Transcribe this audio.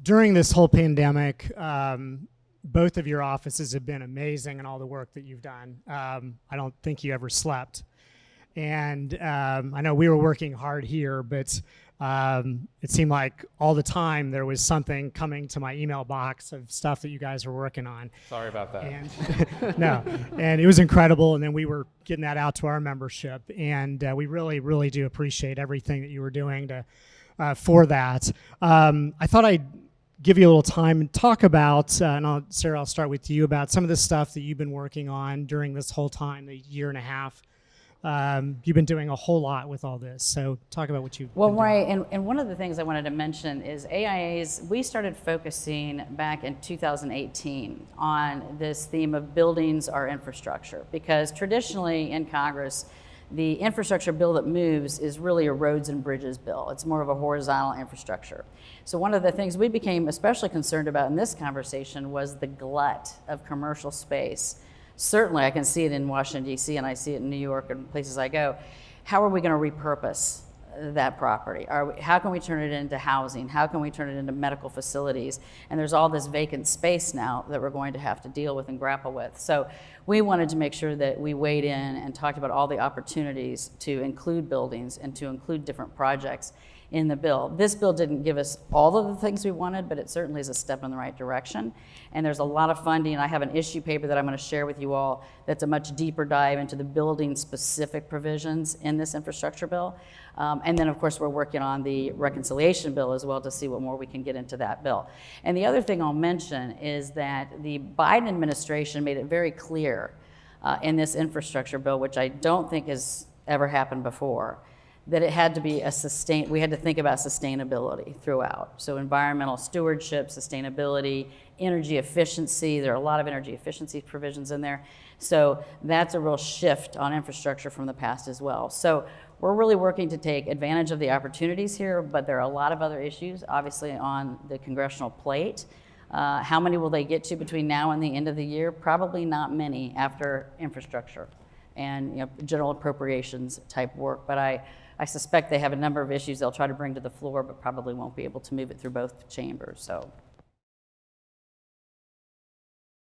During this whole pandemic, both of your offices have been amazing in all the work that you've done. I don't think you ever slept. And I know we were working hard here, but it seemed like all the time there was something coming to my email box of stuff that you guys were working on. Sorry about that. And no, and it was incredible. And then we were getting that out to our membership. And we really, really do appreciate everything that you were doing for that. I thought I'd give you a little time and talk about, and Sarah, I'll start with you, about some of the stuff that you've been working on during this whole time, the year and a half. You've been doing a whole lot with all this, so talk about what you've been doing. Right, and one of the things I wanted to mention is AIA's, we started focusing back in 2018 on this theme of buildings are infrastructure, because traditionally in Congress, the infrastructure bill that moves is really a roads and bridges bill. It's more of a horizontal infrastructure. So one of the things we became especially concerned about in this conversation was the glut of commercial space. Certainly I can see it in Washington, D.C., and I see it in New York and places I go. How are we going to repurpose that property? How can we turn it into housing? How can we turn it into medical facilities? And there's all this vacant space now that we're going to have to deal with and grapple with. So we wanted to make sure that we weighed in and talked about all the opportunities to include buildings and to include different projects in the bill. This bill didn't give us all of the things we wanted, but it certainly is a step in the right direction. And there's a lot of funding. I have an issue paper that I'm going to share with you all that's a much deeper dive into the building specific provisions in this infrastructure bill. And then of course we're working on the reconciliation bill as well to see what more we can get into that bill. And the other thing I'll mention is that the Biden administration made it very clear in this infrastructure bill, which I don't think has ever happened before, that it had to be we had to think about sustainability throughout. So environmental stewardship, sustainability, energy efficiency, there are a lot of energy efficiency provisions in there. So that's a real shift on infrastructure from the past as well. So we're really working to take advantage of the opportunities here, but there are a lot of other issues, obviously, on the congressional plate. How many will they get to between now and the end of the year? Probably not many after infrastructure and general appropriations type work, but I suspect they have a number of issues they'll try to bring to the floor, but probably won't be able to move it through both chambers. So